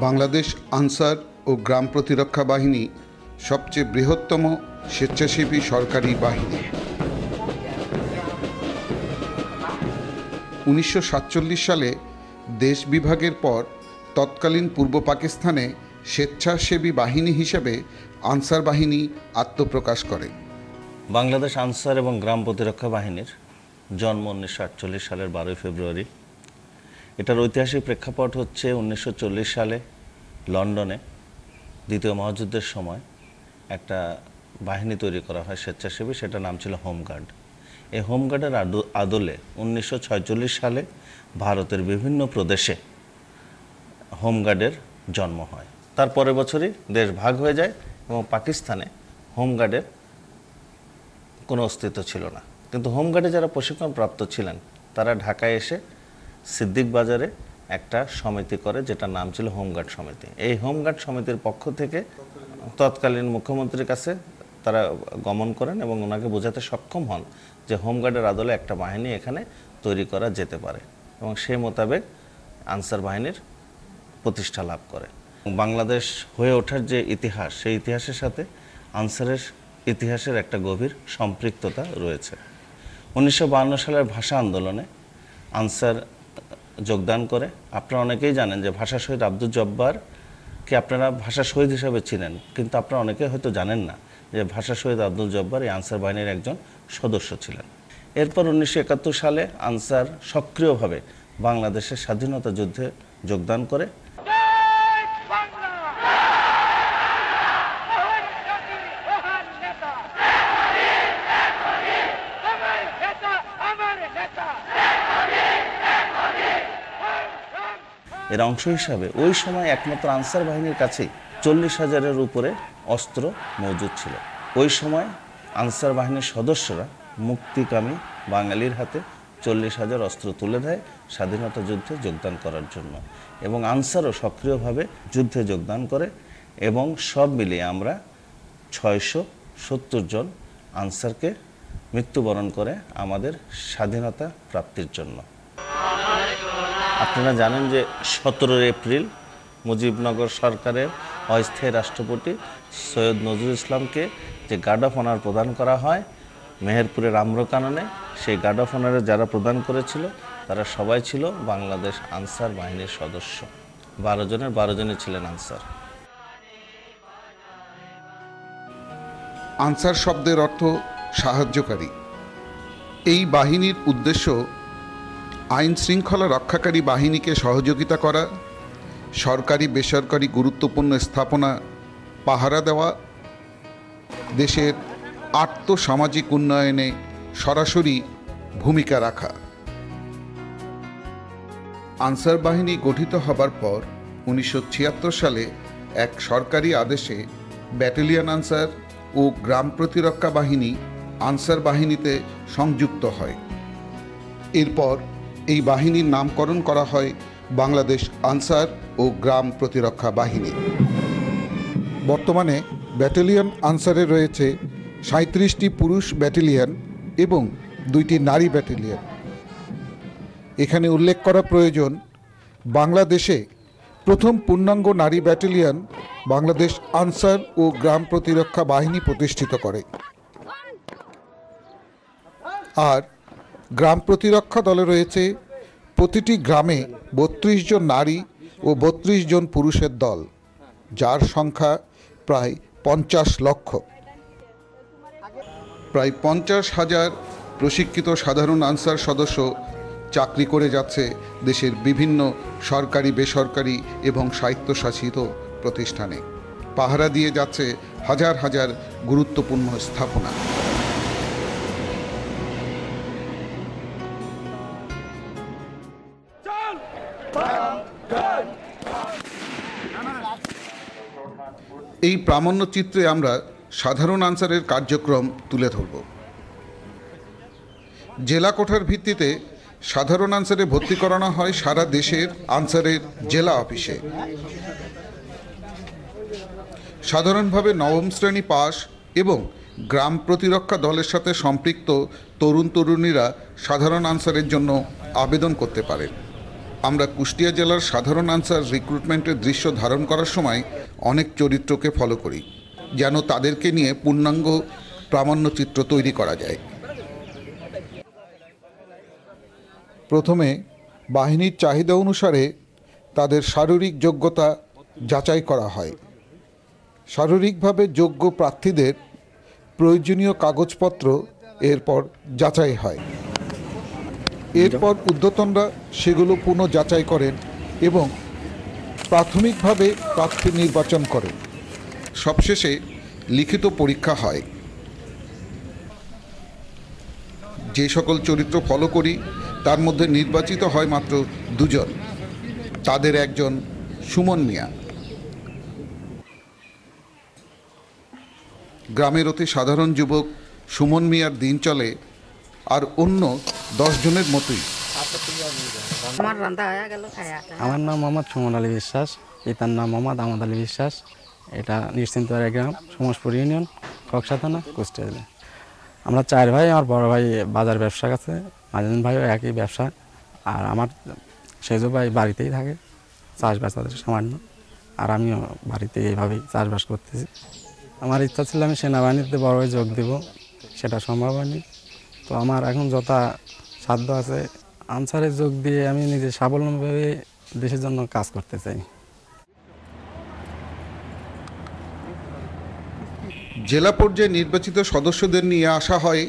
বাংলাদেশ আনসার ও গ্রাম প্রতিরক্ষা বাহিনী সবচেয়ে বৃহত্তম স্বেচ্ছাসেবী সরকারি বাহিনী। 1947 সালে দেশ বিভাগের পর তৎকালীন পূর্ব পাকিস্তানে স্বেচ্ছাসেবী বাহিনী হিসেবে আনসার বাহিনী আত্মপ্রকাশ করে। বাংলাদেশ আনসার এবং গ্রাম প্রতিরক্ষা বাহিনীর জন্ম 1948 সালের 12 ফেব্রুয়ারি। এটার ঐতিহাসিক প্রেক্ষাপট হচ্ছে 1940 সালে লন্ডনে দ্বিতীয় মহাযুদ্ধের সময় একটা বাহিনী তৈরি করা হয় স্বেচ্ছাসেবী, সেটার নাম ছিল হোমগার্ড। এই হোমগার্ডের আদলে 1946 সালে ভারতের বিভিন্ন প্রদেশে হোমগার্ডের জন্ম হয়। তার পরের বছরই দেশ ভাগ হয়ে যায় এবং পাকিস্তানে হোমগার্ডের কোনো অস্তিত্ব ছিল না। কিন্তু হোমগার্ডে যারা প্রশিক্ষণপ্রাপ্ত ছিলেন তারা ঢাকায় এসে সিদ্দিক বাজারে একটা সমিতি করে, যেটার নাম ছিল হোমগার্ড সমিতি। এই হোমগার্ড সমিতির পক্ষ থেকে তৎকালীন মুখ্যমন্ত্রীর কাছে তারা গমন করেন এবং ওনাকে বোঝাতে সক্ষম হন যে হোমগার্ডের আদলে একটা বাহিনী এখানে তৈরি করা যেতে পারে, এবং সেই মোতাবেক আনসার বাহিনীর প্রতিষ্ঠা লাভ করে। বাংলাদেশ হয়ে ওঠার যে ইতিহাস, সেই ইতিহাসের সাথে আনসারের ইতিহাসের একটা গভীর সম্পৃক্ততা রয়েছে। 1952 সালের ভাষা আন্দোলনে আনসার যোগদান করে। আপনারা অনেকেই জানেন যে ভাষা শহীদ আব্দুল জব্বারকে আপনারা ভাষা শহীদ হিসাবে চিনেন, কিন্তু আপনারা অনেকে হয়তো জানেন না যে ভাষা শহীদ আব্দুল জব্বার এই আনসার বাহিনীর একজন সদস্য ছিলেন। এরপর 1971 সালে আনসার সক্রিয়ভাবে বাংলাদেশের স্বাধীনতা যুদ্ধে যোগদান করে। এর অংশ হিসাবে ওই সময় একমাত্র আনসার বাহিনীর কাছেই 40,000-এর উপরে অস্ত্র মজুদ ছিল। ওই সময় আনসার বাহিনীর সদস্যরা মুক্তিকামী বাঙালির হাতে 40,000 অস্ত্র তুলে দেয় স্বাধীনতা যুদ্ধে যোগদান করার জন্য, এবং আনসারও সক্রিয়ভাবে যুদ্ধে যোগদান করে, এবং সব মিলিয়ে আমরা 670 জন আনসারকে মৃত্যুবরণ করে আমাদের স্বাধীনতা প্রাপ্তির জন্য। আপনারা জানেন যে 17 এপ্রিল মুজিবনগর সরকারের অস্থায়ী রাষ্ট্রপতি সৈয়দ নজরুল ইসলামকে যে গার্ড অফ অনার প্রদান করা হয় মেহেরপুরের আম্রকাননে, সেই গার্ড অফ অনারে যারা প্রদান করেছিল তারা সবাই ছিল বাংলাদেশ আনসার বাহিনীর সদস্য। 12 জনের 12 জনই ছিলেন আনসার। আনসার শব্দের অর্থ সাহায্যকারী। এই বাহিনীর উদ্দেশ্য আইন শৃঙ্খলা রক্ষাকারী বাহিনীকে সহযোগিতা করা, সরকারি বেসরকারি গুরুত্বপূর্ণ স্থাপনা পাহারা দেওয়া, দেশের আর্থসামাজিক উন্নয়নে সরাসরি ভূমিকা রাখা। আনসার বাহিনী গঠিত হবার পর 1976 সালে এক সরকারি আদেশে ব্যাটালিয়ন আনসার ও গ্রাম প্রতিরক্ষা বাহিনী আনসার বাহিনীতে সংযুক্ত হয়। এরপর এই বাহিনীর নামকরণ করা হয় বাংলাদেশ আনসার ও গ্রাম প্রতিরক্ষা বাহিনী। বর্তমানে ব্যাটালিয়ন আনসারে রয়েছে 37টি পুরুষ ব্যাটালিয়ন এবং 2টি নারী ব্যাটালিয়ন। এখানে উল্লেখ করা প্রয়োজন, বাংলাদেশে প্রথম পূর্ণাঙ্গ নারী ব্যাটালিয়ন বাংলাদেশ আনসার ও গ্রাম প্রতিরক্ষা বাহিনী প্রতিষ্ঠিত করে। আর গ্রাম প্রতিরক্ষা দলে রয়েছে প্রতিটি গ্রামে 32 জন নারী ও 32 জন পুরুষের দল, যার সংখ্যা প্রায় 50 লক্ষ। প্রায় 50,000 প্রশিক্ষিত সাধারণ আনসার সদস্য চাকরি করে যাচ্ছে দেশের বিভিন্ন সরকারি বেসরকারি এবং স্বায়ত্তশাসিত প্রতিষ্ঠানে। পাহারা দিয়ে যাচ্ছে হাজার হাজার গুরুত্বপূর্ণ স্থাপনা। এই প্রামাণ্য চিত্রে আমরা সাধারণ আনসারের কার্যক্রম তুলে ধরব। জেলা কোটার ভিত্তিতে সাধারণ আনসারে ভর্তি করানো হয় সারা দেশের আনসারের জেলা অফিসে। সাধারণভাবে নবম শ্রেণী পাস এবং গ্রাম প্রতিরক্ষা দলের সাথে সম্পৃক্ত তরুণ তরুণীরা সাধারণ আনসারের জন্য আবেদন করতে পারেন। আমরা কুষ্টিয়া জেলার সাধারণ আনসার রিক্রুটমেন্টের দৃশ্য ধারণ করার সময় অনেক চরিত্রকে ফলো করি, যেন তাদেরকে নিয়ে পূর্ণাঙ্গ প্রামাণ্যচিত্র তৈরি করা যায়। প্রথমে বাহিনীর চাহিদা অনুসারে তাদের শারীরিক যোগ্যতা যাচাই করা হয়। শারীরিকভাবে যোগ্য প্রার্থীদের প্রয়োজনীয় কাগজপত্র এরপর যাচাই হয়। এরপর ঊর্ধ্বতনরা সেগুলো পুনঃ যাচাই করেন এবং প্রাথমিকভাবে প্রার্থী নির্বাচন করেন। সবশেষে লিখিত পরীক্ষা হয়। যে সকল চরিত্র ফলো করি তার মধ্যে নির্বাচিত হয় মাত্র 2 জন। তাদের একজন সুমন মিয়া। গ্রামের অতি সাধারণ যুবক সুমন মিয়ার দিন চলে আর অন্য 10 জনের মতোই। আমার নাম মোহাম্মদ সুমন আলী বিশ্বাস, পিতার নাম মোহাম্মদ আহমদ আলী বিশ্বাস। এটা নিশ্চিন্তপুর গ্রাম, সমসপুর ইউনিয়ন, কক্সা থানা, কুষ্টিয়া জেলা। আমরা 4 ভাই। আমার বড় ভাই বাজার ব্যবসা আছে, মাঝান ভাইও একই ব্যবসা। আর আমার সেজো ভাই বাড়িতেই থাকে, চাষবাস তাদের সামান্য। আর আমিও বাড়িতে এইভাবেই চাষবাস করতেছি। আমার ইচ্ছা ছিল আমি সেনাবাহিনীতে বড় হয়ে যোগ দেব, সেটা সম্ভব হয়নি। তো আমার এখন যথা সাধ্য আছে আনসারে যোগ দিয়ে আমি নিজে স্বাবলম্বীভাবে দেশের জন্য কাজ করতে চাই। জেলা পর্যায়ে নির্বাচিত সদস্যদের নিয়ে আসা হয়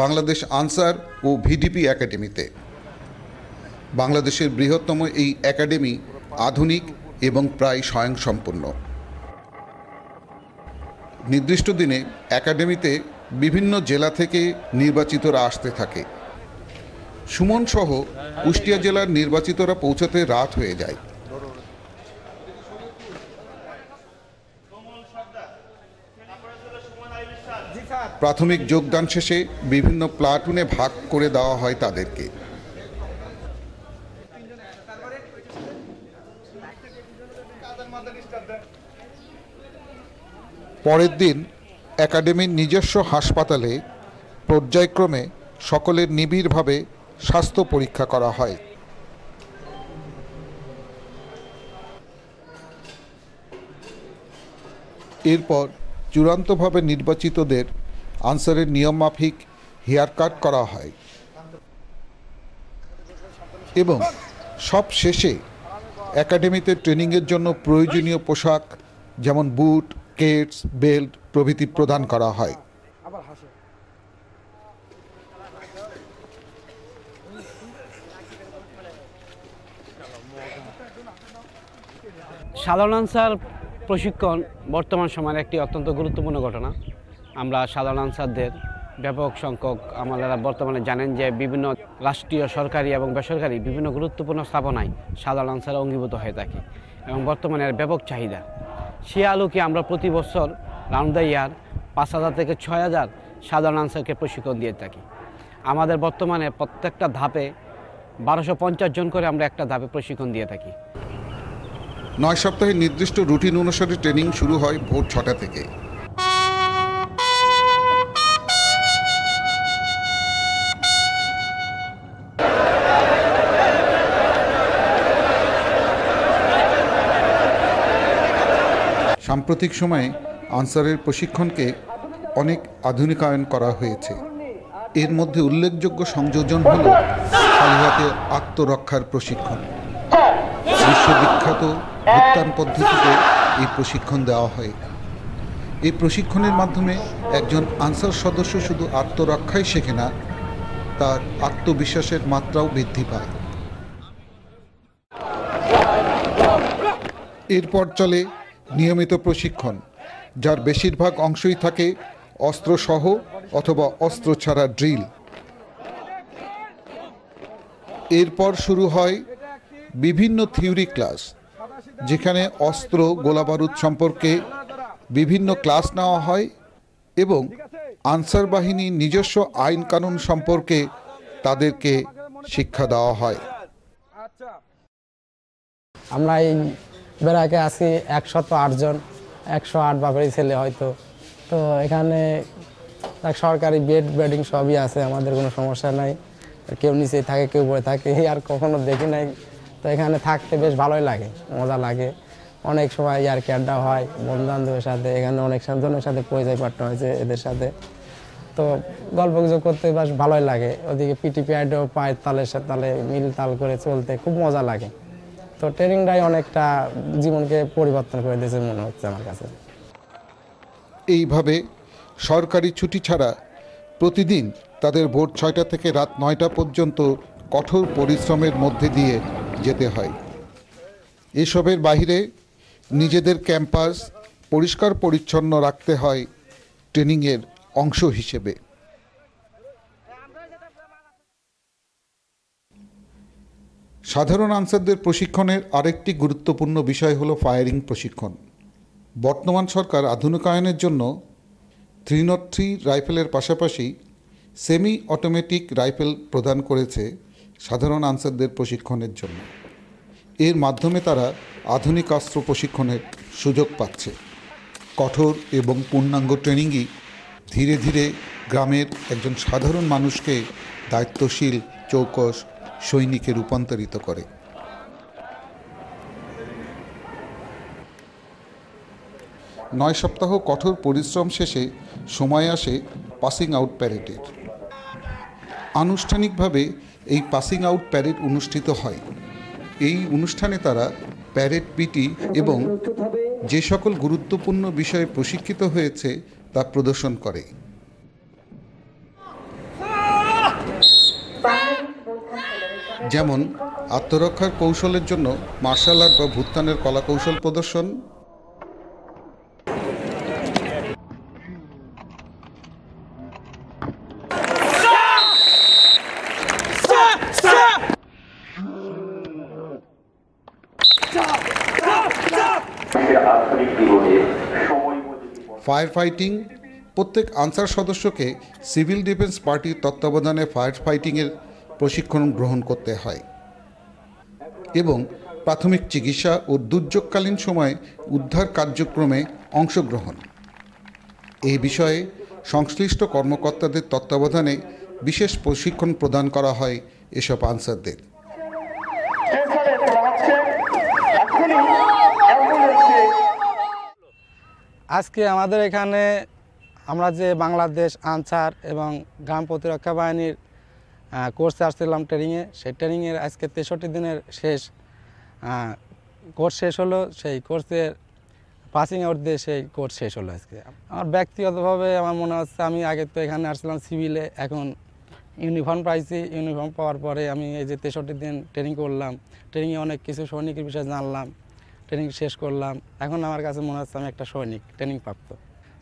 বাংলাদেশ আনসার ও ভিডিপি একাডেমিতে। বাংলাদেশের বৃহত্তম এই একাডেমি আধুনিক এবং প্রায় স্বয়ংসম্পূর্ণ। নির্দিষ্ট দিনে একাডেমিতে বিভিন্ন জেলা থেকে নির্বাচিতরা আসতে থাকে। সুমন সহ কুষ্টিয়া জেলার নির্বাচিতরা পৌঁছাতে রাত হয়ে যায়। প্রাথমিক যোগদান শেষে বিভিন্ন প্লাটুনে ভাগ করে দেওয়া হয় তাদেরকে। পরের দিন একাডেমির নিজস্ব হাসপাতালে পর্যায়ক্রমে সকলের নিবিড়ভাবে স্বাস্থ্য পরীক্ষা করা হয়। এরপর চূড়ান্তভাবে নির্বাচিতদের আনসারের নিয়মমাফিক হেয়ার কাট করা হয় এবং সব শেষে একাডেমিতে ট্রেনিংয়ের জন্য প্রয়োজনীয় পোশাক যেমন বুট, কেটস, বেল্ট প্রভৃতি প্রদান করা হয়। সাধারণ আনসার প্রশিক্ষণ বর্তমান সময়ের একটি অত্যন্ত গুরুত্বপূর্ণ ঘটনা। আমরা সাধারণ আনসারদের ব্যাপক সংখ্যক আমাদের বর্তমানে জানেন যে বিভিন্ন রাষ্ট্রীয়, সরকারি এবং বেসরকারি বিভিন্ন গুরুত্বপূর্ণ স্থাপনায় সাধারণ আনসার অঙ্গীভূত হয়ে থাকে এবং বর্তমানে এর ব্যাপক চাহিদা। সে আলোকে আমরা প্রতি বছর রাউন্ড দ্য ইয়ার 5,000 থেকে 6,000 সাধারণ আনসারকে প্রশিক্ষণ দিয়ে থাকি। আমাদের বর্তমানে প্রত্যেকটা ধাপে 1250 জন করে আমরা একটা ধাপে প্রশিক্ষণ দিয়ে থাকি। 9 সপ্তাহের নির্দিষ্ট রুটিন অনুসারে ট্রেনিং শুরু হয় ভোর 6টা থেকে। সাম্প্রতিক সময়ে আনসারের প্রশিক্ষণকে অনেক আধুনিকায়ন করা হয়েছে। এর মধ্যে উল্লেখযোগ্য সংযোজন হল খালি হাতে আত্মরক্ষার প্রশিক্ষণ। বিশ্ববিখ্যাত ভুত্তান পদ্ধতিতে এই প্রশিক্ষণ দেওয়া হয়। এই প্রশিক্ষণের মাধ্যমে একজন আনসার সদস্য শুধু আত্মরক্ষাই শেখে না, তার আত্মবিশ্বাসের মাত্রাও বৃদ্ধি পায়। এরপর চলে নিয়মিত প্রশিক্ষণ, যার বেশিরভাগ অংশই থাকে অস্ত্রসহ অথবা অস্ত্র ছাড়া ড্রিল। এরপর শুরু হয় বিভিন্ন থিওরি ক্লাস, যেখানে অস্ত্র, গোলাবারুদ সম্পর্কে বিভিন্ন ক্লাস নেওয়া হয় এবং আনসার বাহিনীর নিজস্ব আইন কানুন সম্পর্কে তাদেরকে শিক্ষা দেওয়া হয়। আমরা এই বেড়াকে আছি 108 জন, 108 বাপেরই ছেলে হয়তো। তো এখানে সরকারি বেড বেডিং সবই আছে, আমাদের কোনো সমস্যা নাই। কেউ নিচে থাকে, কেউ উপরে থাকে। আর কখনো দেখি নাই তো এখানে থাকতে বেশ ভালোই লাগে, মজা লাগে। অনেক সময় ইয়ার্কি আড্ডা হয় বন্ধু বান্ধবের সাথে, এখানে অনেক জনের সাথে পরিচয় পাঠ্য হয়েছে এদের সাথে, তো গল্প গুজব করতে বেশ ভালোই লাগে। ওদিকে পিটি প্যাডও পায়ের তালের সাথে তালে মিল তাল করে চলতে খুব মজা লাগে। তো ট্রেনিংটাই অনেকটা জীবনকে পরিবর্তন করে দিয়েছে মনে হচ্ছে আমার কাছে। এইভাবে সরকারি ছুটি ছাড়া প্রতিদিন তাদের ভোর 6টা থেকে রাত 9টা পর্যন্ত কঠোর পরিশ্রমের মধ্যে দিয়ে যেতে হয়। এসবের বাইরে নিজেদের ক্যাম্পাস পরিষ্কার পরিচ্ছন্ন রাখতে হয় ট্রেনিংয়ের অংশ হিসেবে। সাধারণ আনসারদের প্রশিক্ষণের আরেকটি গুরুত্বপূর্ণ বিষয় হলো ফায়ারিং প্রশিক্ষণ। বর্তমান সরকার আধুনিকায়নের জন্য 303 রাইফেলের পাশাপাশি সেমি অটোমেটিক রাইফেল প্রদান করেছে সাধারণ আনসারদের প্রশিক্ষণের জন্য। এর মাধ্যমে তারা আধুনিক অস্ত্র প্রশিক্ষণের সুযোগ পাচ্ছে। কঠোর এবং পূর্ণাঙ্গ ট্রেনিংই ধীরে ধীরে গ্রামের একজন সাধারণ মানুষকে দায়িত্বশীল চৌকস সৈনিকে রূপান্তরিত করে। 9 সপ্তাহ কঠোর পরিশ্রম শেষে সময় আসে পাসিং আউট প্যারেডের। আনুষ্ঠানিকভাবে এই পাসিং আউট প্যারেড অনুষ্ঠিত হয়। এই অনুষ্ঠানে তারা প্যারেড পিটি এবং যে সকল গুরুত্বপূর্ণ বিষয়ে প্রশিক্ষিত হয়েছে তা প্রদর্শন করে। যেমন আত্মরক্ষার কৌশলের জন্য মার্শাল আর্ট বা ভুত্থানের কলাকৌশল প্রদর্শন, ফায়ার ফাইটিং। প্রত্যেক আনসার সদস্যকে সিভিল ডিফেন্স পার্টির তত্ত্বাবধানে ফায়ার ফাইটিংয়ের প্রশিক্ষণ গ্রহণ করতে হয় এবং প্রাথমিক চিকিৎসা ও দুর্যোগকালীন সময়ে উদ্ধার কার্যক্রমে অংশগ্রহণ। এই বিষয়ে সংশ্লিষ্ট কর্মকর্তাদের তত্ত্বাবধানে বিশেষ প্রশিক্ষণ প্রদান করা হয় এসব আনসারদের। আজকে আমাদের এখানে আমরা যে বাংলাদেশ আনসার এবং গ্রাম প্রতিরক্ষা বাহিনীর কোর্সে আসছিলাম ট্রেনিংয়ে, সেই ট্রেনিংয়ের আজকে 63 দিনের শেষ কোর্স শেষ হলো। সেই কোর্সের পাসিং আউট দিয়ে সেই কোর্স শেষ হলো আজকে। আমার ব্যক্তিগতভাবে আমার মনে হচ্ছে আমি আগে তো এখানে আসছিলাম সিভিলে, এখন ইউনিফর্ম পাইছি। ইউনিফর্ম পাওয়ার পরে আমি এই যে 63 দিন ট্রেনিং করলাম, ট্রেনিংয়ে অনেক কিছু সৈনিকের বিষয়ে জানলাম, ট্রেনিং শেষ করলাম। এখন আমার কাছে মনে হচ্ছে আমি একটা সৈনিক ট্রেনিং প্রাপ্ত।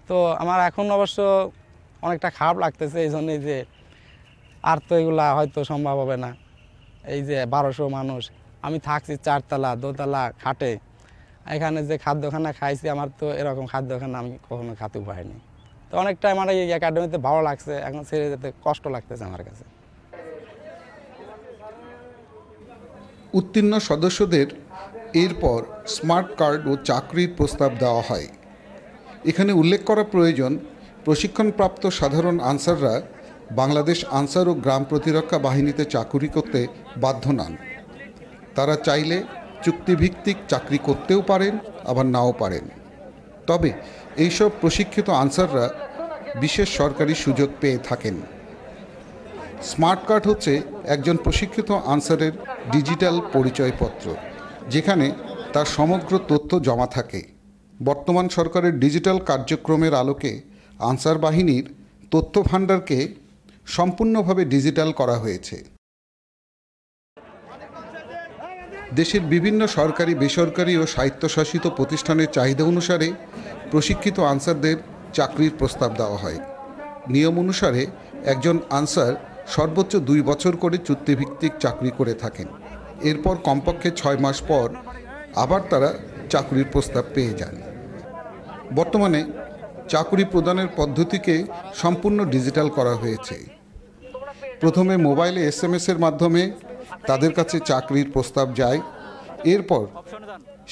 তো আমার এখন অবশ্য অনেকটা খারাপ লাগতেছে এই জন্যই যে আর তো এগুলা হয়তো সম্ভব হবে না। এই যে 1200 মানুষ, আমি থাকছি 4 তলা দোতলা খাটে, এখানে যে খাদ্যখানা খাইছি আমার তো এরকম খাদ্যখানা আমি কখনো খেতে পারিনি। তো অনেকটা আমার এই একাডেমিতে ভালো লাগছে, এখন ছেড়ে যেতে কষ্ট লাগতেছে আমার কাছে। উত্তীর্ণ সদস্যদের এরপর স্মার্ট কার্ড ও চাকরির প্রস্তাব দেওয়া হয়। এখানে উল্লেখ করা প্রয়োজন, প্রশিক্ষণপ্রাপ্ত সাধারণ আনসাররা বাংলাদেশ আনসার ও গ্রাম প্রতিরক্ষা বাহিনীতে চাকুরি করতে বাধ্য নন। তারা চাইলে চুক্তিভিত্তিক চাকরি করতেও পারেন, আবার নাও পারেন। তবে এইসব প্রশিক্ষিত আনসাররা বিশেষ সরকারি সুযোগ পেয়ে থাকেন। স্মার্ট কার্ড হচ্ছে একজন প্রশিক্ষিত আনসারের ডিজিটাল পরিচয়পত্র, যেখানে তার সমগ্র তথ্য জমা থাকে। বর্তমান সরকারের ডিজিটাল কার্যক্রমের আলোকে আনসার বাহিনীর তথ্য ভাণ্ডারকে সম্পূর্ণভাবে ডিজিটাল করা হয়েছে। দেশের বিভিন্ন সরকারি, বেসরকারি ও স্বায়ত্তশাসিত প্রতিষ্ঠানের চাহিদা অনুসারে প্রশিক্ষিত আনসারদের চাকরির প্রস্তাব দেওয়া হয়। নিয়ম অনুসারে একজন আনসার সর্বোচ্চ 2 বছর করে চুক্তিভিত্তিক চাকরি করে থাকেন। এরপর কমপক্ষে 6 মাস পর আবার তারা চাকরির প্রস্তাব পেয়ে যান। বর্তমানে চাকরি প্রদানের পদ্ধতিকে সম্পূর্ণ ডিজিটাল করা হয়েছে। প্রথমে মোবাইলে SMS-এর মাধ্যমে তাদের কাছে চাকরির প্রস্তাব যায়। এরপর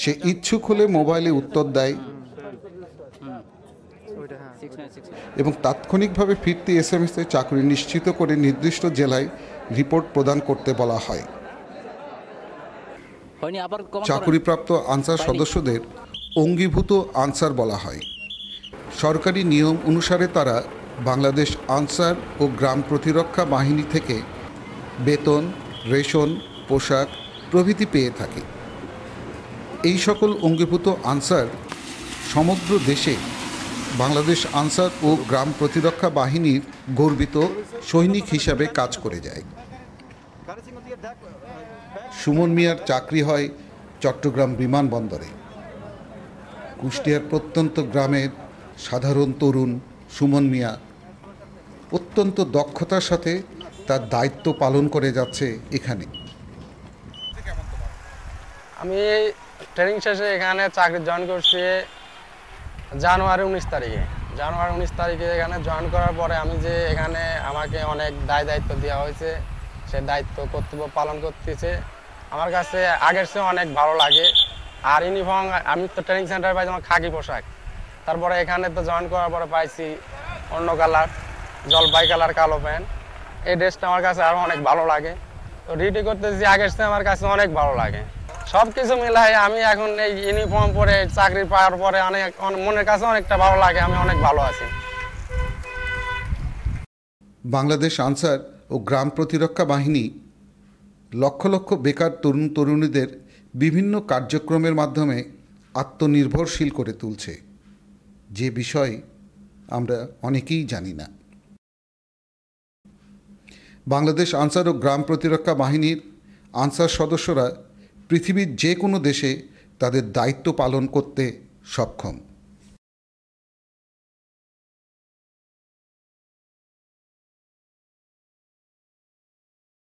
সে ইচ্ছুক হলে মোবাইলে উত্তর দেয় এবং তাৎক্ষণিকভাবে ফিরতি SMS-এ চাকরি নিশ্চিত করে নির্দিষ্ট জেলায় রিপোর্ট প্রদান করতে বলা হয়। হয়নি, আবার কমান করেন। চাকুরিপ্রাপ্ত আনসার সদস্যদের অঙ্গীভূত আনসার বলা হয়। সরকারি নিয়ম অনুসারে তারা বাংলাদেশ আনসার ও গ্রাম প্রতিরক্ষা বাহিনী থেকে বেতন, রেশন, পোশাক প্রভৃতি পেয়ে থাকে। এই সকল অঙ্গীভূত আনসার সমগ্র দেশে বাংলাদেশ আনসার ও গ্রাম প্রতিরক্ষা বাহিনীর গর্বিত সৈনিক হিসাবে কাজ করে যায়। সুমন মিয়ার চাকরি হয় চট্টগ্রাম বিমানবন্দরে। কুষ্টিয়ার প্রত্যন্ত গ্রামের সাধারণ তরুণ সুমন মিয়া অত্যন্ত দক্ষতার সাথে তার দায়িত্ব পালন করে যাচ্ছে এখানে। আমি ট্রেনিং শেষে এখানে চাকরি জয়েন করছি জানুয়ারি 19 তারিখে। জানুয়ারি 19 তারিখে এখানে জয়েন করার পরে আমি যে এখানে আমাকে অনেক দায়িত্ব দেওয়া হয়েছে, সে দায়িত্ব কর্তব্য পালন করতেছে আমার কাছে আগের চেয়ে অনেক ভালো লাগে। আর ইউনিফর্ম আমি তো ট্রেনিং সেন্টারে পাইছি আমার খাকি পোশাক, তারপরে এখানে তো জয়েন করার পরে পাইছি অন্য কালার, জলপাই কালার কালো প্যান্ট। এই ড্রেসটা আমার কাছে আরও অনেক ভালো লাগে। তো ডিউটি করতেছি আগের চেয়ে আমার কাছে অনেক ভালো লাগে। সব কিছু মিলাই আমি এখন এই ইউনিফর্ম পরে চাকরি পাওয়ার পরে অনেক মনের কাছে অনেকটা ভালো লাগে, আমি অনেক ভালো আছি। বাংলাদেশ আনসার ও গ্রাম প্রতিরক্ষা বাহিনী লক্ষ লক্ষ বেকার তরুণ তরুণীদের বিভিন্ন কার্যক্রমের মাধ্যমে আত্মনির্ভরশীল করে তুলছে, যে বিষয় আমরা অনেকেই জানি না। বাংলাদেশ আনসার ও গ্রাম প্রতিরক্ষা বাহিনীর আনসার সদস্যরা পৃথিবীর যে কোনো দেশে তাদের দায়িত্ব পালন করতে সক্ষম।